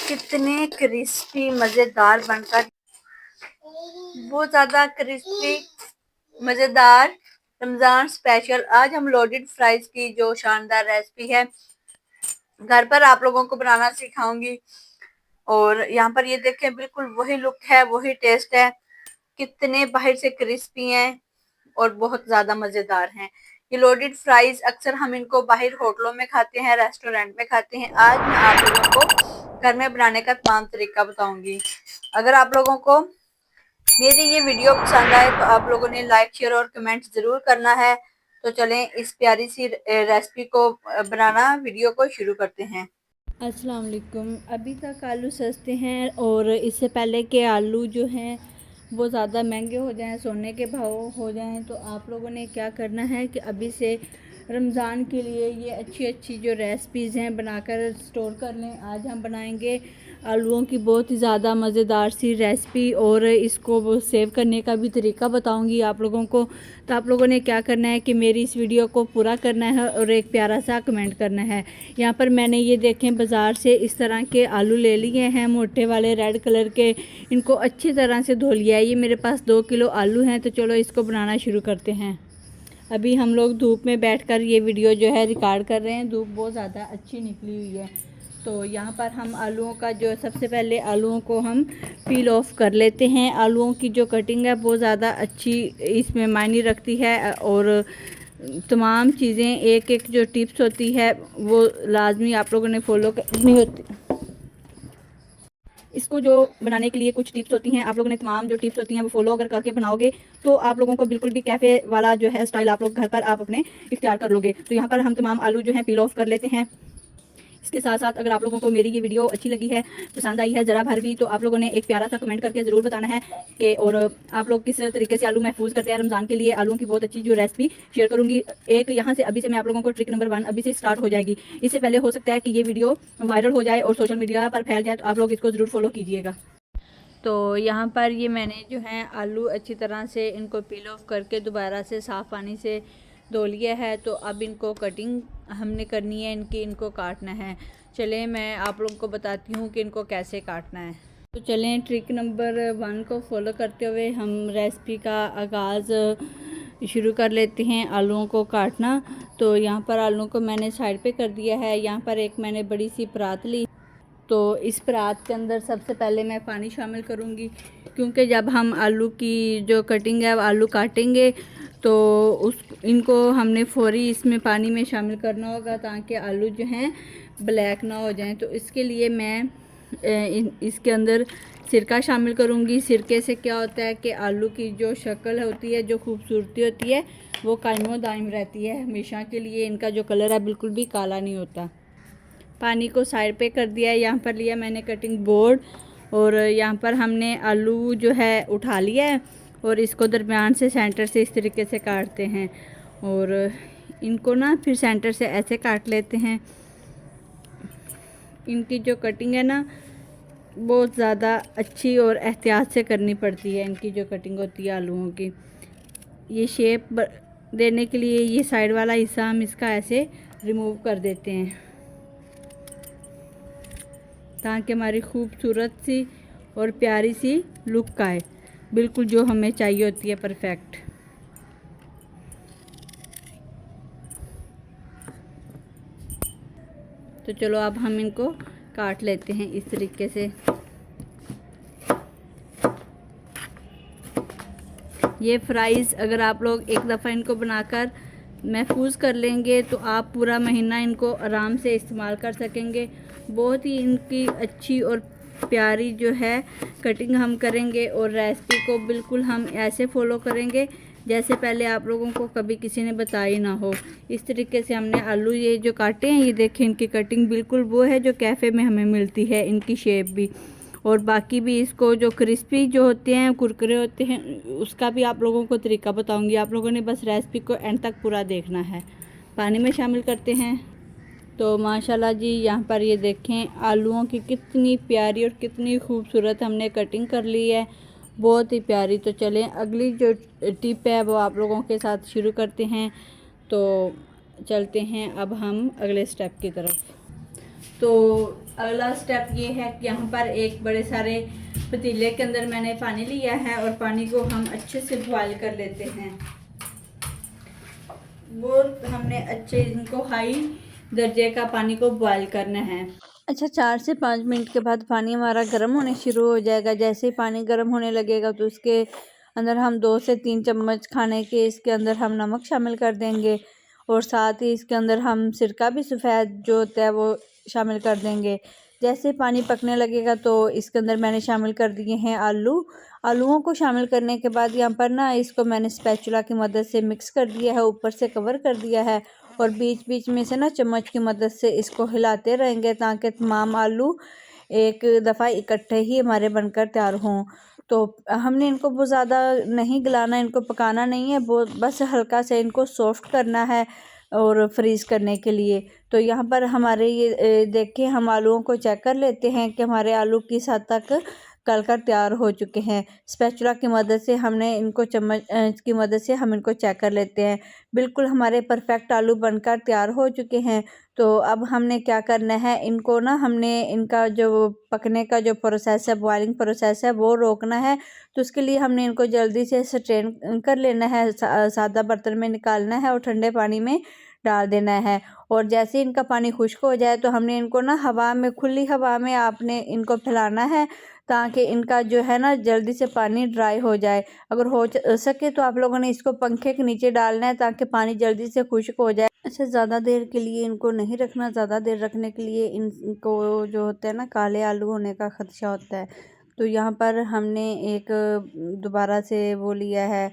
कितने क्रिस्पी मज़ेदार बनकर, बहुत ज़्यादा क्रिस्पी मज़ेदार रमज़ान स्पेशल। आज हम लोडेड फ्राइज़ की जो शानदार रेसिपी है घर पर आप लोगों को बनाना सिखाऊंगी। और यहाँ पर ये देखें, बिल्कुल वही लुक है, वही टेस्ट है। कितने बाहर से क्रिस्पी हैं और बहुत ज़्यादा मज़ेदार हैं। ये लोडेड फ्राइज़ अक्सर हम इनको बाहर होटलों में खाते हैं, रेस्टोरेंट में खाते हैं। आज मैं आप लोगों को घर में बनाने का तमाम तरीका बताऊंगी। अगर आप लोगों को मेरी ये वीडियो पसंद आए तो आप लोगों ने लाइक, शेयर और कमेंट ज़रूर करना है। तो चलें इस प्यारी सी रेसिपी को बनाना वीडियो को शुरू करते हैं। अस्सलाम वालेकुम। अभी तक आलू सस्ते हैं और इससे पहले के आलू जो हैं वो ज़्यादा महंगे हो जाएं, सोने के भाव हो जाएं, तो आप लोगों ने क्या करना है कि अभी से रमज़ान के लिए ये अच्छी अच्छी जो रेसिपीज़ हैं बनाकर स्टोर कर लें। आज हम बनाएंगे आलूओं की बहुत ही ज़्यादा मज़ेदार सी रेसिपी और इसको सेव करने का भी तरीका बताऊंगी आप लोगों को। तो आप लोगों ने क्या करना है कि मेरी इस वीडियो को पूरा करना है और एक प्यारा सा कमेंट करना है। यहाँ पर मैंने ये देखें बाज़ार से इस तरह के आलू ले लिए हैं, मोटे वाले रेड कलर के। इनको अच्छी तरह से धो लिया है। ये मेरे पास 2 किलो आलू हैं। तो चलो इसको बनाना शुरू करते हैं। अभी हम लोग धूप में बैठकर ये वीडियो जो है रिकॉर्ड कर रहे हैं। धूप बहुत ज़्यादा अच्छी निकली हुई है। तो यहाँ पर हम आलूओं का जो सबसे पहले आलूओं को हम पील ऑफ कर लेते हैं। आलूओं की जो कटिंग है बहुत ज़्यादा अच्छी इसमें मायने रखती है और तमाम चीज़ें एक एक जो टिप्स होती है वो लाजमी आप लोगों ने फॉलो करनी होती। इसको जो बनाने के लिए कुछ टिप्स होती हैं, आप लोगों ने तमाम जो टिप्स होती हैं वो फॉलो अगर करके बनाओगे तो आप लोगों को बिल्कुल भी कैफ़े वाला जो है स्टाइल आप लोग घर पर आप अपने इख्तियार कर लोगे। तो यहाँ पर हम तमाम आलू जो है पील ऑफ कर लेते हैं। इसके साथ साथ अगर आप लोगों को मेरी ये वीडियो अच्छी लगी है, पसंद आई है ज़रा भर भी, तो आप लोगों ने एक प्यारा सा कमेंट करके ज़रूर बताना है कि और आप लोग किस तरीके से आलू महफूज करते हैं रमज़ान के लिए। आलूओं की बहुत अच्छी जो रेसिपी शेयर करूँगी एक यहाँ से अभी से मैं आप लोगों को ट्रिक नंबर 1 अभी से स्टार्ट हो जाएगी। इससे पहले हो सकता है कि ये वीडियो वायरल हो जाए और सोशल मीडिया पर फैल जाए, तो आप लोग इसको ज़रूर फॉलो कीजिएगा। तो यहाँ पर ये मैंने जो है आलू अच्छी तरह से इनको पील ऑफ करके दोबारा से साफ़ पानी से धो लिया है। तो अब इनको कटिंग हमने करनी है, इनको काटना है। चलें मैं आप लोगों को बताती हूँ कि इनको कैसे काटना है। तो चलें ट्रिक नंबर 1 को फॉलो करते हुए हम रेसिपी का आगाज़ शुरू कर लेते हैं आलूओं को काटना। तो यहाँ पर आलूओं को मैंने साइड पे कर दिया है। यहाँ पर एक मैंने बड़ी सी परात ली। तो इस परात के अंदर सबसे पहले मैं पानी शामिल करूँगी, क्योंकि जब हम आलू की जो कटिंग है आलू काटेंगे तो इनको हमने फ़ौरी इसमें पानी में शामिल करना होगा ताकि आलू जो हैं ब्लैक ना हो जाएं। तो इसके लिए मैं इसके अंदर सिरका शामिल करूँगी। सिरके से क्या होता है कि आलू की जो शक्ल होती है, जो खूबसूरती होती है, वो कायमो दायम रहती है हमेशा के लिए। इनका जो कलर है बिल्कुल भी काला नहीं होता। पानी को साइड पे कर दिया है। यहाँ पर लिया मैंने कटिंग बोर्ड और यहाँ पर हमने आलू जो है उठा लिया है और इसको दरमियान से सेंटर से इस तरीके से काटते हैं और इनको ना फिर सेंटर से ऐसे काट लेते हैं। इनकी जो कटिंग है ना बहुत ज़्यादा अच्छी और एहतियात से करनी पड़ती है। इनकी जो कटिंग होती है आलूओं की, ये शेप देने के लिए ये साइड वाला हिस्सा हम इसका ऐसे रिमूव कर देते हैं ताकि हमारी खूबसूरत सी और प्यारी सी लुक आए, बिल्कुल जो हमें चाहिए होती है परफेक्ट। तो चलो अब हम इनको काट लेते हैं इस तरीके से। ये फ्राइज़ अगर आप लोग एक दफ़ा इनको बनाकर महफूज कर लेंगे तो आप पूरा महीना इनको आराम से इस्तेमाल कर सकेंगे। बहुत ही इनकी अच्छी और प्यारी जो है कटिंग हम करेंगे और रेसिपी को बिल्कुल हम ऐसे फॉलो करेंगे जैसे पहले आप लोगों को कभी किसी ने बताई ना हो। इस तरीके से हमने आलू ये जो काटे हैं, ये देखें इनकी कटिंग बिल्कुल वो है जो कैफ़े में हमें मिलती है, इनकी शेप भी। और बाकी भी इसको जो क्रिस्पी जो होते हैं, कुरकुरे होते हैं, उसका भी आप लोगों को तरीका बताऊंगी। आप लोगों ने बस रेसिपी को एंड तक पूरा देखना है। पानी में शामिल करते हैं। तो माशाल्लाह जी यहाँ पर ये देखें आलूओं की कितनी प्यारी और कितनी खूबसूरत हमने कटिंग कर ली है, बहुत ही प्यारी। तो चलें अगली जो टिप है वो आप लोगों के साथ शुरू करते हैं। तो चलते हैं अब हम अगले स्टेप की तरफ। तो अगला स्टेप ये है कि यहाँ पर एक बड़े सारे पतीले के अंदर मैंने पानी लिया है और पानी को हम अच्छे से बॉयल कर लेते हैं। वो हमने अच्छे इनको हाई दर्जे का पानी को बॉयल करना है। अच्छा 4 से 5 मिनट के बाद पानी हमारा गर्म होने शुरू हो जाएगा। जैसे ही पानी गर्म होने लगेगा तो उसके अंदर हम 2 से 3 चम्मच खाने के इसके अंदर हम नमक शामिल कर देंगे और साथ ही इसके अंदर हम सिरका भी सफ़ेद जो होता है वो शामिल कर देंगे। जैसे पानी पकने लगेगा तो इसके अंदर मैंने शामिल कर दिए हैं आलूओं को शामिल करने के बाद यहाँ पर ना इसको मैंने स्पैचुला की मदद से मिक्स कर दिया है, ऊपर से कवर कर दिया है और बीच बीच में से ना चम्मच की मदद से इसको हिलाते रहेंगे ताकि तमाम आलू एक दफ़ा इकट्ठे ही हमारे बनकर तैयार हों। तो हमने इनको बहुत ज़्यादा नहीं गलाना, इनको पकाना नहीं है, बहुत बस हल्का से इनको सॉफ्ट करना है और फ्रीज़ करने के लिए। तो यहाँ पर हमारे ये देखिए हम आलूओं को चेक कर लेते हैं कि हमारे आलू किस हद तक गल कर तैयार हो चुके हैं। स्पैचुला की मदद से हमने इनको चम्मच की मदद से हम इनको चेक कर लेते हैं। बिल्कुल हमारे परफेक्ट आलू बनकर तैयार हो चुके हैं। तो अब हमने क्या करना है, इनको ना हमने इनका जो पकने का जो प्रोसेस है, बॉइलिंग प्रोसेस है वो रोकना है। तो उसके लिए हमने इनको जल्दी से स्ट्रेन कर लेना है, सादा बर्तन में निकालना है और ठंडे पानी में डाल देना है। और जैसे इनका पानी खुश्क हो जाए तो हमने इनको ना हवा में, खुली हवा में आपने इनको फैलाना है ताकि इनका जो है ना जल्दी से पानी ड्राई हो जाए। अगर हो सके तो आप लोगों ने इसको पंखे के नीचे डालना है ताकि पानी जल्दी से खुश्क हो जाए। अच्छा ज़्यादा देर के लिए इनको नहीं रखना, ज़्यादा देर रखने के लिए इनको जो होता है ना काले आलू होने का खदशा होता है। तो यहाँ पर हमने एक दोबारा से वो लिया है,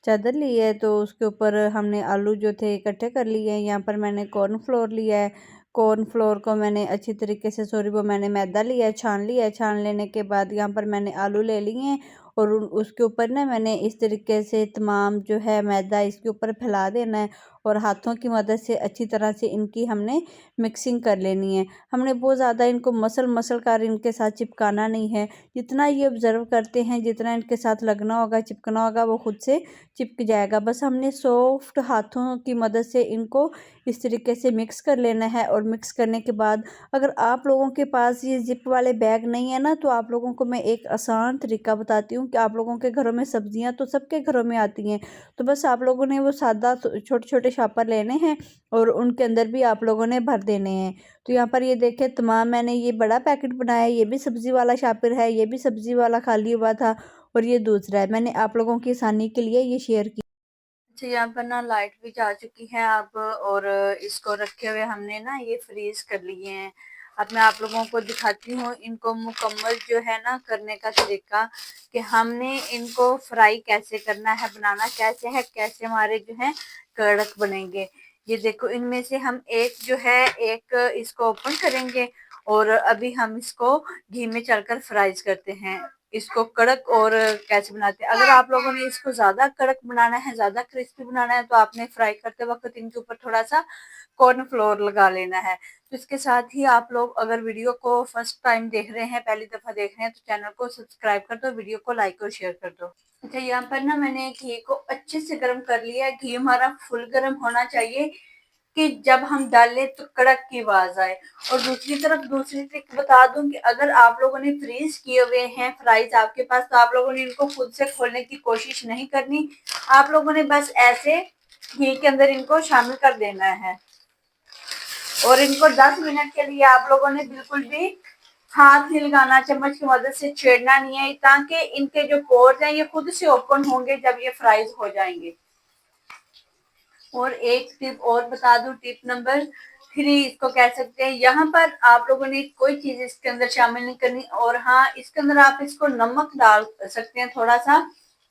चादर ली है, तो उसके ऊपर हमने आलू जो थे इकट्ठे कर लिए हैं। यहाँ पर मैंने कॉर्नफ्लोर लिया है, कॉर्नफ्लोर को मैंने अच्छी तरीके से वो मैंने मैदा लिया है, छान लिया है। छान लेने के बाद यहाँ पर मैंने आलू ले लिए हैं और उसके ऊपर ना मैंने इस तरीके से तमाम जो है मैदा इसके ऊपर फैला देना है और हाथों की मदद से अच्छी तरह से इनकी हमने मिक्सिंग कर लेनी है। हमने बहुत ज़्यादा इनको मसल कर इनके साथ चिपकाना नहीं है। जितना ये ऑब्ज़र्व करते हैं, जितना इनके साथ लगना होगा, चिपकना होगा, वो खुद से चिपक जाएगा। बस हमने सॉफ्ट हाथों की मदद से इनको इस तरीके से मिक्स कर लेना है। और मिक्स करने के बाद अगर आप लोगों के पास ये ज़िप वाले बैग नहीं है ना, तो आप लोगों को मैं एक आसान तरीका बताती हूँ कि आप लोगों के घरों में सब्जियां तो सबके घरों में आती हैं, तो बस आप लोगों ने वो सादा छोटे छोटे शापर लेने हैं और उनके अंदर भी आप लोगों ने भर देने हैं। तो यहाँ पर ये देखें तमाम मैंने ये बड़ा पैकेट बनाया, ये भी सब्ज़ी वाला शापर है, ये भी सब्ज़ी वाला खाली हुआ था और ये दूसरा है। मैंने आप लोगों की आसानी के लिए ये शेयर किया। अच्छा यहाँ पर ना लाइट भी जा चुकी है अब, और इसको रखे हुए हमने ना ये फ्रीज कर लिए हैं। अब मैं आप लोगों को दिखाती हूँ इनको मुकम्मल जो है ना करने का तरीका, कि हमने इनको फ्राई कैसे करना है, बनाना कैसे है, कैसे हमारे जो है कड़क बनेंगे। ये देखो इनमें से हम एक जो है एक इसको ओपन करेंगे और अभी हम इसको घी में चलकर फ्राइज करते हैं। इसको कड़क और कैसे बनाते हैं, अगर आप लोगों ने इसको ज्यादा कड़क बनाना है, ज्यादा क्रिस्पी बनाना है, तो आपने फ्राई करते वक्त इनके ऊपर थोड़ा सा कॉर्न फ्लोर लगा लेना है। तो इसके साथ ही आप लोग अगर वीडियो को फर्स्ट टाइम देख रहे हैं, पहली दफा देख रहे हैं, तो चैनल को सब्सक्राइब कर दो, वीडियो को लाइक और शेयर कर दो। अच्छा यहाँ पर ना मैंने घी को अच्छे से गर्म कर लिया है। घी हमारा फुल गर्म होना चाहिए कि जब हम डालें तो कड़क की आवाज आए। और दूसरी तरफ दूसरी ट्रिक बता दूं कि अगर आप लोगों ने फ्रीज किए हुए हैं फ्राइज आपके पास, तो आप लोगों ने इनको खुद से खोलने की कोशिश नहीं करनी। आप लोगों ने बस ऐसे घी के अंदर इनको शामिल कर देना है और इनको 10 मिनट के लिए आप लोगों ने बिल्कुल भी हाथ नहीं लगाना, चम्मच की मदद से छेड़ना नहीं है, ताकि इनके जो पोर्स हैं ये खुद से ओपन होंगे जब ये फ्राइज हो जाएंगे। और एक टिप और बता दूं, टिप नंबर 3 इसको कह सकते हैं। यहाँ पर आप लोगों ने कोई चीज इसके अंदर शामिल नहीं करनी, और हाँ इसके अंदर आप इसको नमक डाल सकते हैं थोड़ा सा,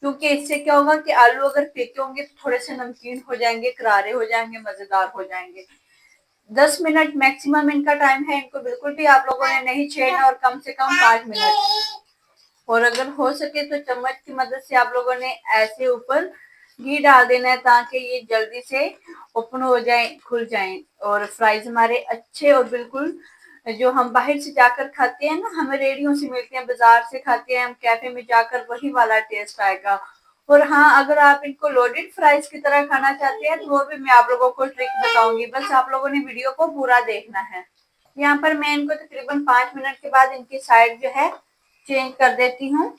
क्योंकि इससे क्या होगा कि आलू अगर फेंके होंगे तो थोड़े से नमकीन हो जाएंगे, करारे हो जाएंगे, मजेदार हो जाएंगे। 10 मिनट मैक्सिमम इनका टाइम है, इनको बिल्कुल भी आप लोगों ने नहीं छेड़ना, और कम से कम 5 मिनट। और अगर हो सके तो चम्मच की मदद से आप लोगों ने ऐसे ऊपर घी डाल देना है ताकि ये जल्दी से ओपन हो जाए, खुल जाए। और फ्राइज हमारे अच्छे और बिल्कुल जो हम बाहर से जाकर खाते हैं ना, हमें रेडियो से मिलते हैं, बाजार से खाते हैं हम, कैफे में जाकर वही वाला टेस्ट आएगा। और हाँ अगर आप इनको लोडेड फ्राइज की तरह खाना चाहते हैं तो वो भी मैं आप लोगों को ट्रिक बताऊंगी, बस आप लोगों ने वीडियो को पूरा देखना है। यहाँ पर मैं इनको तकरीबन 5 मिनट के बाद इनकी साइड जो है चेंज कर देती हूँ।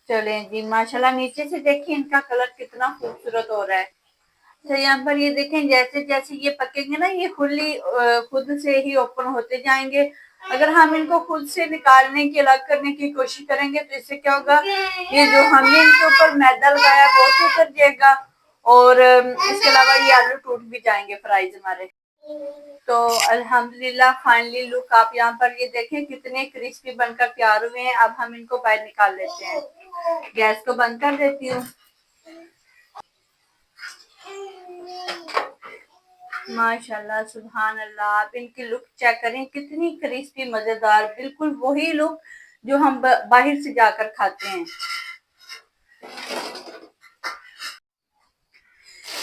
चलें जी, माशाल्लाह नीचे से देखिए इनका कलर कितना खूबसूरत हो रहा है। तो यहाँ पर ये देखें जैसे जैसे ये पकेंगे ना ये खुद से ही ओपन होते जाएंगे। अगर हम इनको खुद से निकालने की अलग करने की कोशिश करेंगे तो इससे क्या होगा, ये जो हमने इनके ऊपर मैदा लगाया वो भी उतर जाएगा और इसके अलावा ये आलू टूट भी जाएंगे फ्राइज हमारे। तो अल्हम्दुलिल्लाह फाइनली लुक आप यहाँ पर ये देखें कितने क्रिस्पी बनकर तैयार हुए हैं। अब हम इनको बाहर निकाल लेते हैं। गैस को बंद कर देती हूँ। माशाल्लाह सुभान अल्लाह, आप इनकी लुक चेक करें कितनी क्रिस्पी मजेदार, बिल्कुल वही लुक जो हम बाहर से जाकर खाते हैं।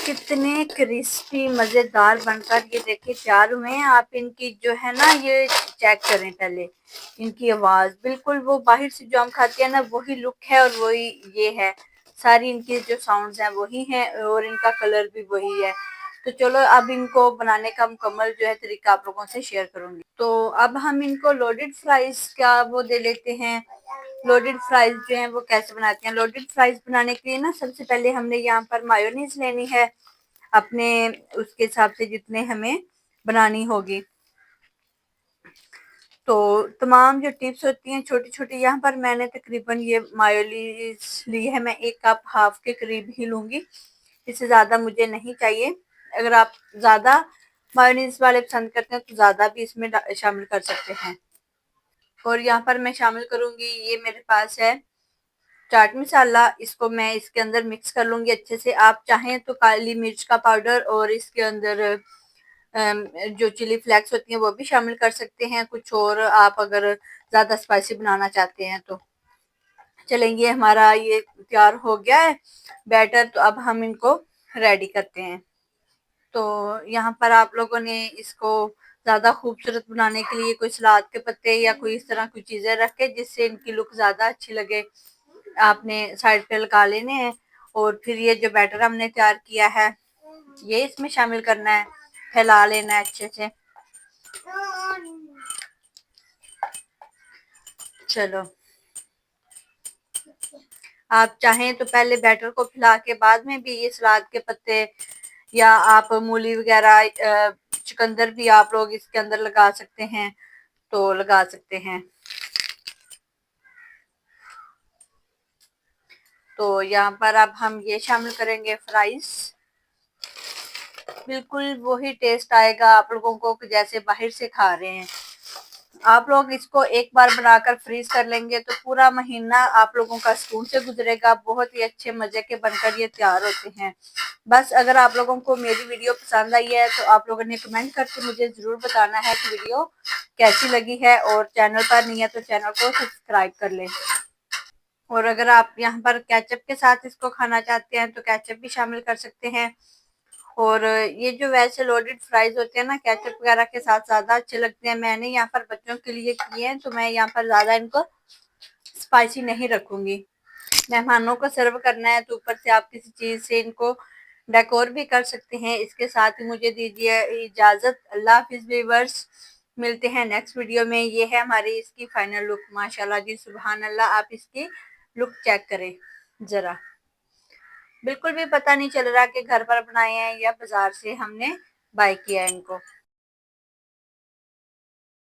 कितने क्रिस्पी मजेदार बनकर ये देखिए तैयार हुए हैं। आप इनकी जो है ना ये चेक करें पहले, इनकी आवाज बिल्कुल वो बाहर से जो हम खाते हैं ना वही लुक है और वही ये है। सारी इनकी जो साउंड्स हैं वही हैं और इनका कलर भी वही है। तो चलो अब इनको बनाने का मुकम्मल जो है तरीका आप लोगों से शेयर करूंगी। तो अब हम इनको लोडेड फ्राइज का वो दे लेते हैं। लोडेड फ्राइज जो है वो कैसे बनाते हैं। लोडेड फ्राइज बनाने के लिए ना सबसे पहले हमने यहाँ पर मायोनीज लेनी है अपने उसके हिसाब से जितने हमें बनानी होगी। तो तमाम जो टिप्स होती हैं छोटी छोटी, यहाँ पर मैंने तकरीबन ये मायोनीज ली है, मैं 1 कप हाफ के करीब ही लूंगी, इससे ज़्यादा मुझे नहीं चाहिए। अगर आप ज़्यादा मायोनीज वाले पसंद करते हैं तो ज़्यादा भी इसमें शामिल कर सकते हैं। और यहाँ पर मैं शामिल करूंगी, ये मेरे पास है चाट मसाला, इसको मैं इसके अंदर मिक्स कर लूंगी अच्छे से। आप चाहें तो काली मिर्च का पाउडर और इसके अंदर जो चिली फ्लेक्स होती हैं वो भी शामिल कर सकते हैं, कुछ और आप अगर ज़्यादा स्पाइसी बनाना चाहते हैं तो। चलेंगे, हमारा ये तैयार हो गया है बैटर, तो अब हम इनको रेडी करते हैं। तो यहाँ पर आप लोगों ने इसको ज़्यादा खूबसूरत बनाने के लिए कोई सलाद के पत्ते या कोई इस तरह की चीज़ें रखे जिससे इनकी लुक ज़्यादा अच्छी लगे, आपने साइड पे लगा लेने हैं। और फिर ये जो बैटर हमने तैयार किया है ये इसमें शामिल करना है, फैला लेना है अच्छे से। चलो, आप चाहें तो पहले बैटर को फैला के बाद में भी ये सलाद के पत्ते या आप मूली वगैरह चुकंदर भी आप लोग इसके अंदर लगा सकते हैं, तो लगा सकते हैं। तो यहाँ पर अब हम ये शामिल करेंगे फ्राइज, बिल्कुल वही टेस्ट आएगा आप लोगों को जैसे बाहर से खा रहे हैं। आप लोग इसको एक बार बनाकर फ्रीज कर लेंगे तो पूरा महीना आप लोगों का सुकून से गुजरेगा। बहुत ही अच्छे मजे के बनकर ये तैयार होते हैं। बस अगर आप लोगों को मेरी वीडियो पसंद आई है तो आप लोगों ने कमेंट करके मुझे जरूर बताना है कि वीडियो कैसी लगी है, और चैनल पर नहीं है तो चैनल को सब्सक्राइब कर लें। और अगर आप यहाँ पर केचप के साथ इसको खाना चाहते हैं तो केचप भी शामिल कर सकते हैं। और ये जो वैसे लोडेड फ्राइज होते हैं ना केचप वगैरह के साथ ज़्यादा अच्छे लगते हैं। मैंने यहाँ पर बच्चों के लिए किए हैं तो मैं यहाँ पर ज़्यादा इनको स्पाइसी नहीं रखूंगी। मेहमानों को सर्व करना है तो ऊपर से आप किसी चीज़ से इनको डेकोर भी कर सकते हैं। इसके साथ ही मुझे दीजिए इजाज़त। अल्लाह हाफिज़ व्यूअर्स, मिलते हैं नेक्स्ट वीडियो में। ये है हमारी इसकी फाइनल लुक। माशाल्लाह जी सुभान अल्लाह, आप इसकी लुक चेक करें ज़रा, बिल्कुल भी पता नहीं चल रहा कि घर पर बनाए हैं या बाजार से हमने बाय किया है इनको।